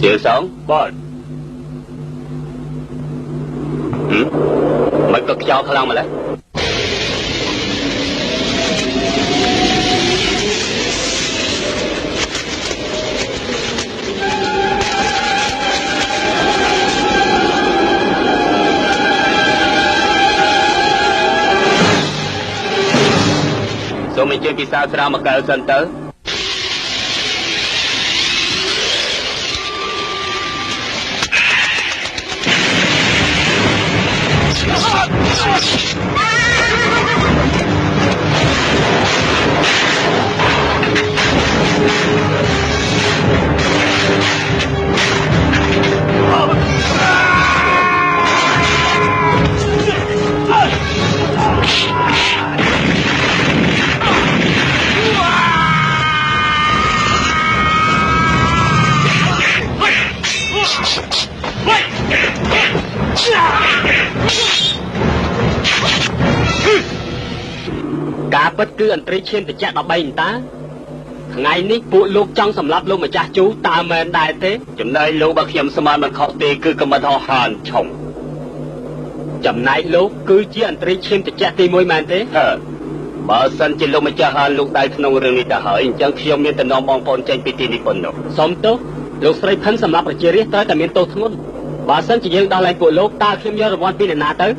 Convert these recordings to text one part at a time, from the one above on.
Dương sống Bon Mày cực cho khả năng mà lấy Số mình chơi pizza ra mà cờ sân tới Cả bất cứ anh tri trên thì chắc đã bay người ta ngày ní phụ lúc trong sầm lấp lúc mà cha chú ta men đại thế chấm nay lúc bác hiểm sớm mà khó tì cứ cầm mặt họ hàn chồng chấm nay lúc cứ chỉ anh tri trên thì chắc tì môi men thế bà sân chỉ lúc mà cha hàn lúc đại nông rừng này đã hỏi chẳng khi ông miền tây nông bong pon trên piti đi pon đâu sống tốt lúc say phấn sầm lấp ở chia riết tới tại miền tô thôn bà sân chỉ riêng đào lại phụ lúc ta khiêm nhớ rồi quan pin là tới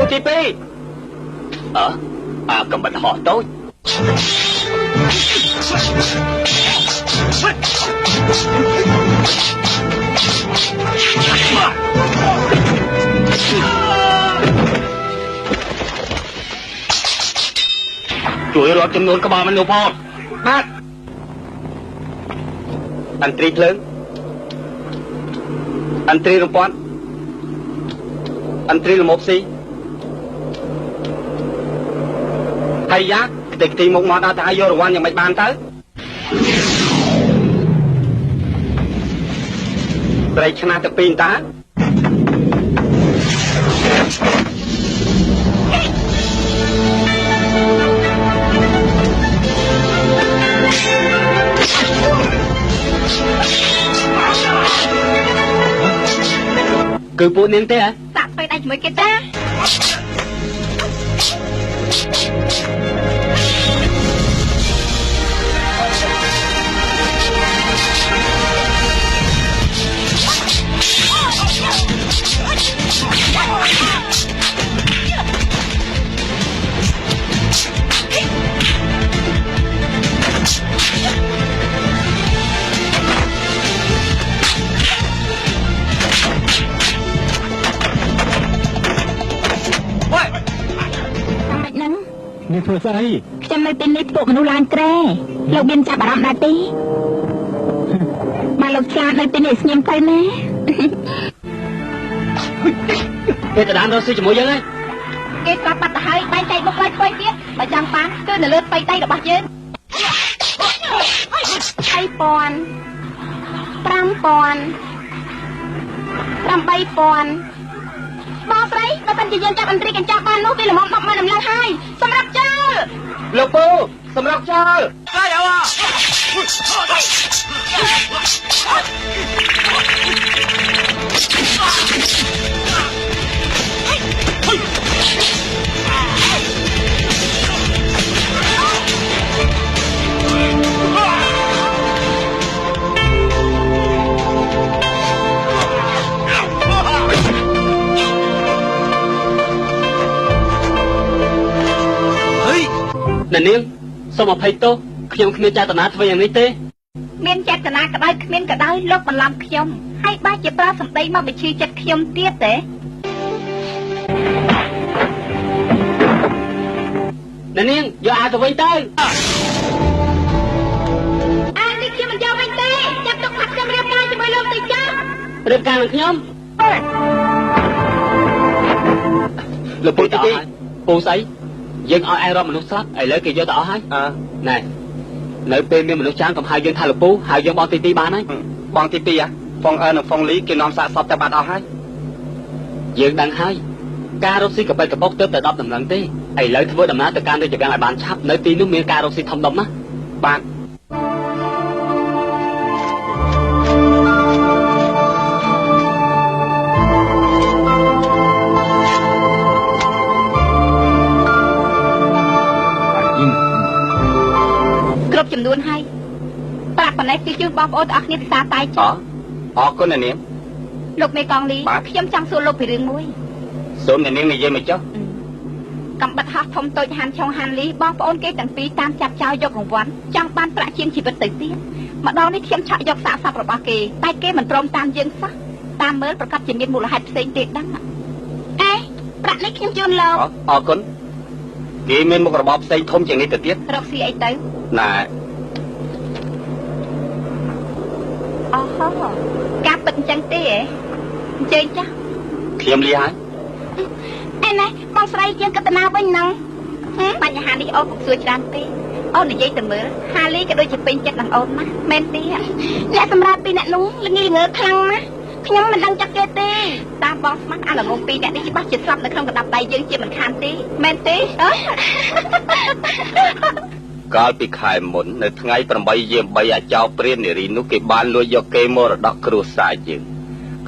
OTP cầm bật họ tôi chuỗi rọt chấm nôn các bà mình nộp hồn bác anh tri lớn anh tri rộng quan anh tri là một xí hay giá thì một món đã thay vô rồi quan nhà mày bàn tới đây cho nó tập pin ta cứ buồn nên thế à tạm phải đánh mấy cái taนี่ធ្វើស្អីខ្ញុំនៅទីនេះពួកមនុស្សឡើងក្រែលោកមានចាប់អារម្មណ៍ដែរទេមកលោកឆ្លាតនៅទីនេះស្ងៀមទៅណាគេទៅដានរស់ស៊ីជាមួយយើងហើយគេស្រាប់បាត់ទៅហើយបែងចែកមុខឡើងធ្វើទៀតបើចង់បានគឺនៅលើស្បៃដៃរបស់យើង2000 បងស្រីបើមិនជាយើងចាប់អន្តរីកញ្ចក់បាននោះវាល្មម10ម៉ឺនដំឡើងហើយសម្រាប់ចើលោកពូសម្រាប់ចើហើយអើអ្នកនាងសូមអភ័យទោសខ្ញុំគ្មានចេតនាធ្វើយ៉ាងនេះទេមានចេតនាក៏ដោយគ្មានក៏ដោយលោកបន្លំខ្ញុំហើយបាច់ជាប្រើសម្ដីមកបញ្ឈឺចិត្តខ្ញុំទៀតទេអ្នកនាងយកអាទៅវិញទៅនេះខ្ញុំមិនយកវិញទេចាប់ទុកថាខ្ញុំរៀបការជាមួយលោកទៅចាស់រៀបការនឹងខ្ញុំ លោកពូទីពូស្អីយើងឲ្យឯងរកមនុស្សស្លាប់ឥឡូវគេយកទៅអស់ហើយណែនៅពេលមានមនុស្សច្រើនកំហៅយើងថាលោកពូហៅយើងបងទី2បានហើយបងទី2ហ្វុងអឺនិងហ្វុងលីគេនាំសាកសពតែបាត់អស់ហើយយើងដឹងហើយការរកស៊ីកបិតកបុកទៅ10ដំណឹងទេឥឡូវធ្វើដំណើរទៅកាន់រាជវាំងឲ្យបានឆាប់នៅទីនោះមានការរកស៊ីធំដុំណាបាទគ្រប់ចំនួនហើយប្រាក់ប៉ុណ្ណេះគឺជូនបងប្អូនទាំងអស់គ្នាពិសាតែចុះអរគុណអ្នកនាងលោកមេកងលីខ្ញុំចង់សួរលោកពីរឿងមួយសូមអ្នកនាងនិយាយមកចុះកំបិតហោះធំតូចហានឆុងហានលីបងប្អូនគេទាំងពីរតាមចាប់ចោលយករង្វាន់ចង់បានប្រាក់ជាងជីវិតទៅទៀតម្ដងនេះខ្ញុំឆក់យកសាកសពរបស់គេតែគេមិនព្រមតាមយើងសោះតាមមើលប្រកាសជាមានមូលហេតុផ្សេងទៀតដឹងប្រាក់នេះខ្ញុំជូនលោកអរគុណគេមានមុខរបរផ្សេងធំជាងនេះទៅទៀតរកស៊ីអីទៅណែអូហូការពិតអញ្ចឹងទេអញ្ជើញចាស់ខ្ញុំលីហើយឯណែបងស្រីយើងកតនាវិញហ្នឹងបញ្ហានេះអូនពុកសួរច្រើនពេកអូននិយាយទៅមើលហាលីក៏ដូចជាពេញចិត្តនឹងអូនណាមែនទេអ្នកសម្រាប់ពីអ្នកនោះល្ងីល្ងើខ្លាំងណាស់ខ្ញុំមិនដឹងจักគេទេតាមបងស្មាត់អាល្ងងពីរអ្នកនេះច្បាស់ជាស្លាប់នៅក្នុងកណ្ដាប់ដៃយើងជាមិនខានទេមែនទេកាលពីខែមុននៅថ្ងៃ8យាម3អាចោព្រាននារីនោះគេបានលួចយកគេមរតកគ្រួសារយើង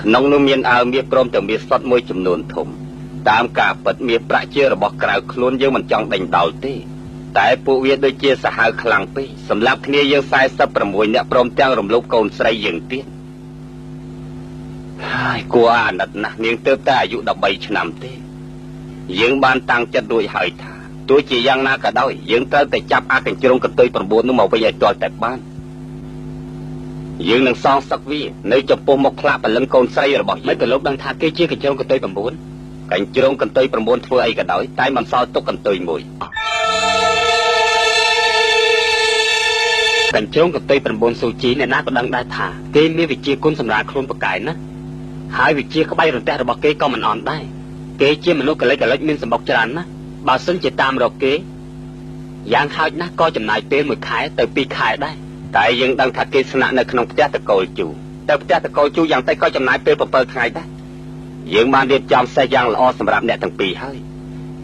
ក្នុងនោះមានអើមាសព្រមទាំងមាសសុទ្ធមួយចំនួនធំតាមការពិតមាសប្រាក់ជារបស់ក្រៅខ្លួនយើងមិនចង់ដេញដោលទេតែពួកវាដូចជាសាហាវខ្លាំងពេកសម្រាប់គ្នាយើង46នាក់ព្រមទាំងរំលោភកូនស្រីយើងទៀតហើយគួរអាណិតណាស់នាងទើបតែអាយុ13ឆ្នាំទេយើងបានតាំងចិត្តរួចហើយថាទោះជាយ៉ាងណាក៏ដោយយើងត្រូវតែចាប់អាកញ្ជ្រងកន្ទុយ9នោះមកវិញឲ្យទាល់តែបានយើងនឹងសងសឹកវានៅចំពោះមុខខ្លាពលឹងកូនស្រីរបស់យើងមិនក៏លោកដឹងថាគេជាកញ្ជ្រងកន្ទុយ9កញ្ជ្រងកន្ទុយ9ធ្វើអីក៏ដោយតែមិនសល់ទុកកន្ទុយមួយកញ្ជ្រងកន្ទុយ9ស៊ូជីអ្នកណាក៏ដឹងដែរថាគេមានវិជាគុណសម្រាប់ខ្លួនប្រកែកណាហើយវិជាក្បៃរន្ទះរបស់គេក៏មិនអន់ដែរគេជាមនុស្សកលិចមានសម្បុកច្រើនណាស់បើសិនជាតាមរកគេយ៉ាងហោចណាស់ក៏ចំណាយពេល1ខែទៅ2ខែដែរតែយើងដឹងថាគេស្នាក់នៅក្នុងផ្ទះតកូលជូតែផ្ទះតកូលជូយ៉ាងតិចក៏ចំណាយពេល7ថ្ងៃដែរយើងបានរៀបចំសេះយ៉ាងល្អសម្រាប់អ្នកទាំងពីរហើយ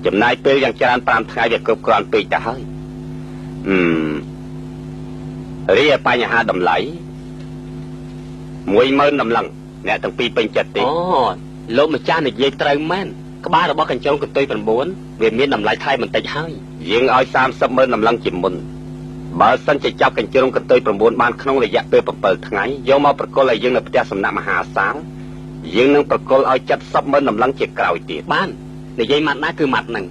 ចំណាយពេលយ៉ាងច្រើន5ថ្ងៃវាគ្រប់គ្រាន់ពេកទៅហើយរីឯបញ្ហាតម្លៃ10000ដំឡឹងអ្នកទាំងពីរពេញចិត្តទេអូលោកម្ចាស់និយាយត្រូវមែនក្បាលរបស់កញ្ចុងកន្ទុយ9វាមានតម្លៃថ្លៃបន្តិចហើយយើងឲ្យ300,000ដំឡឹងជាមុនបើសិនជាចាប់កញ្ជ្រងកន្ទុយ9បានក្នុងរយៈពេល7ថ្ងៃយកមកប្រគល់ឲ្យយើងនៅផ្ទះសំណាក់មហាសាលយើងនឹងប្រគល់ឲ្យ700,000ដំឡឹងជាក្រោយទៀតបាននិយាយម៉ាត់ណាគឺម៉ាត់ហ្នឹង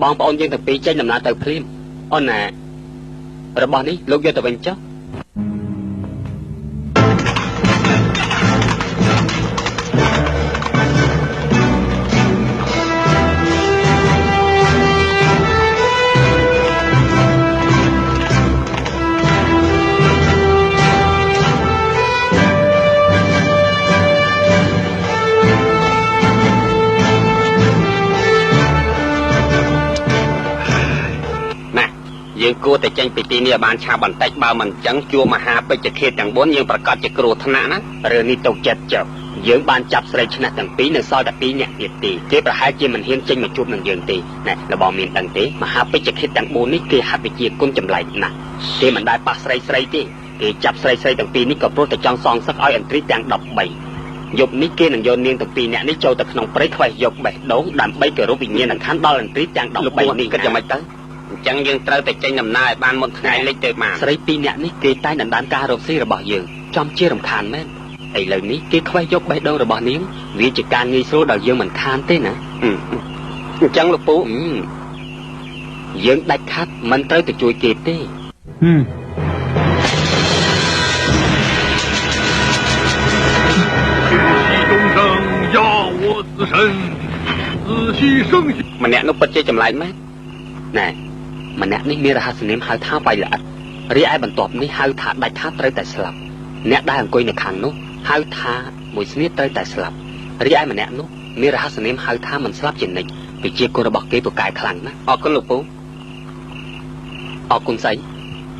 បងប្អូនយើងទាំងពីរចេញដំណើរទៅភ្លាមអូនណារបស់នេះលោកយកទៅវិញចុះយើងគួរតែចេញពីទីនេះឲ្យបានឆាប់បន្តិចបើមិនអញ្ចឹងជួមហាពេជ្ជឃាតទាំង4យើងប្រកាសជាគ្រោះថ្នាក់ណារឿងនេះទៅចិត្តចុះយើងបានចាប់ស្រីឆ្នះទាំងពីរនៅសល់តែ2នាក់ទៀតទេគេប្រហែលជាមិនហ៊ានចេញមកជួបនឹងយើងទេណែរបស់មានដឹងទេមហាពេជ្ជឃាតទាំង4នេះគេហាត់វិជាគុណចម្លែកណាស់គេមិនដែលប៉ះស្រីទេគេចាប់ស្រីទាំងពីរនេះក៏ព្រោះតែចង់សងសឹកឲ្យឥន្ទ្រីទាំង13យប់នេះគេនឹងយកនាងទាំងពីរនាក់នេះចូលទៅក្នុងព្រៃខ្វែងយកបេះដូងដើម្បីគោរពវិញ្ញាណក្ខន្ធដល់ឥន្ទ្រីទាំង13នេះគិតយ៉ាងម៉េចទៅអញ្ចឹងយើងត្រូវតែចេញដំណើរឲ្យបានមុនថ្ងៃលិចទៅបានស្រី2នាក់នេះគេតែដណ្ដើមការរកស៊ីរបស់យើងចំជារំខានមែនឥឡូវនេះគេខ្វែងយកបេះដូងរបស់នាងវាជាការងាយស្រួលដល់យើងមិនខានទេណាអញ្ចឹងលោកពូយើងដាច់ខាត់មិនត្រូវទៅជួយគេទេម្នាក់នោះពិតជាចម្លែកមែនណែម្នាក់នេះមានរហស្សនាមហៅថាបៃល្អិតរីឯបន្ទាប់នេះហៅថាដាច់ខាតត្រូវតែស្លាប់អ្នកដែលអង្គុយនៅខាងនោះហៅថាមួយស្នៀតត្រូវតែស្លាប់រីឯម្នាក់នោះមានរហស្សនាមហៅថាមិនស្លាប់ជានិច្ច វិជាគុណរបស់គេពូកែខ្លាំងណាស់អរគុណលោកពូអរគុណស្អី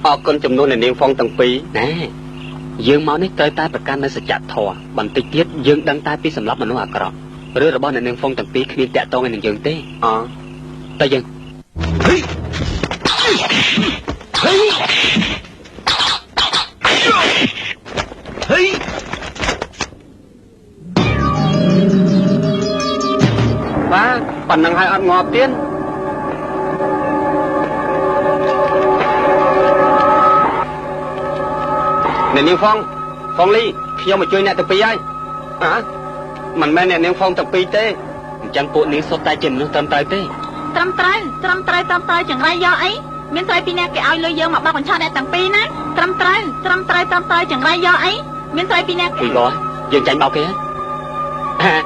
អរគុណចំនួនអ្នកនាងហ្វុងទាំងពីរណែយើងមកនេះត្រូវតែប្រកាន់នូវសច្ចធម៌បន្តិចទៀតយើងដឹងតែពីសម្រាប់មនុស្សអាក្រក់រឿងរបស់អ្នកនាងហ្វុងទាំងពីរគ្មានតាក់ទងឯនឹងយើងទេអតែយើងបាទប៉ុណ្ណឹងហើយអត់ងាប់ទៀតអ្នកនាងហ្វុងលីខ្ញុំមកជួយអ្នកទាំងពីរហើយមិនមែនអ្នកនាងហ្វុងទាំងពីរទេអញ្ចឹងពួកនាងសុទ្ធតែជាមនុស្សត្រឹមត្រូវទេត្រឹមត្រូវចង្រៃយកអីមានស្រីពីរនាក់គេឲ្យលុយយើងមកបោកបញ្ឆោតអ្នកទាំងពីរណាត្រឹមត្រូវចង្រៃយកអីមានស្រីពីរនាក់ពីកយើងចាញ់បោកគេហើយ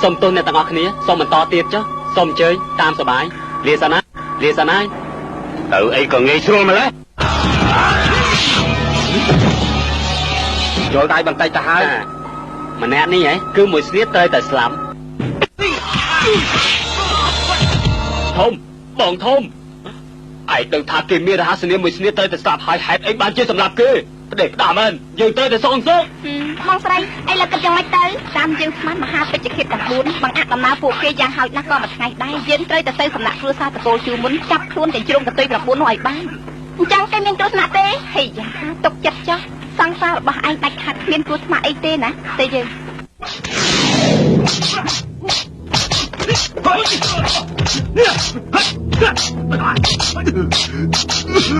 សូមទោសអ្នកទាំងអស់គ្នាសូមបន្តទៀតចុះសូមអញ្ជើញតាមសបាយលាសាណាទៅអីក៏ងាយស្រួលម្ល៉េះចូលដៃបន្តិចទៅហើយម្នាក់នេះហ៎គឺមួយស្នៀតត្រូវតែស្លាប់បងធំឯងដឹងថាគេមានរហស្សនាមមួយស្នៀតត្រូវតែស្លាប់ហើយហេតុអីបានជាសម្លាប់គេផ្ដេកផ្ដាមែនយើងត្រូវតែសងសឹកបងស្រីអីលើកគិតយ៉ាងម៉េចទៅតាមយើងស្មានមហាពេជ្ជឃាតទាំង4បង្អាក់ដំណើរពួកគេយ៉ាងហោចណាស់ក៏មួយថ្ងៃដែរយើងត្រូវតែទៅសំណាក់គ្រួសារតកូលជូមុនចាប់ខ្លួនទាំងជ្រុងកតុយ9នោះឲ្យបានអញ្ចឹងគេមានគ្រោះថ្នាក់ទេហេយ៉ាទុកចិត្តចុះសង្សាររបស់ឯងដាច់ខាត់គ្មានគ្រោះថ្នាក់អីទេណាតែយើង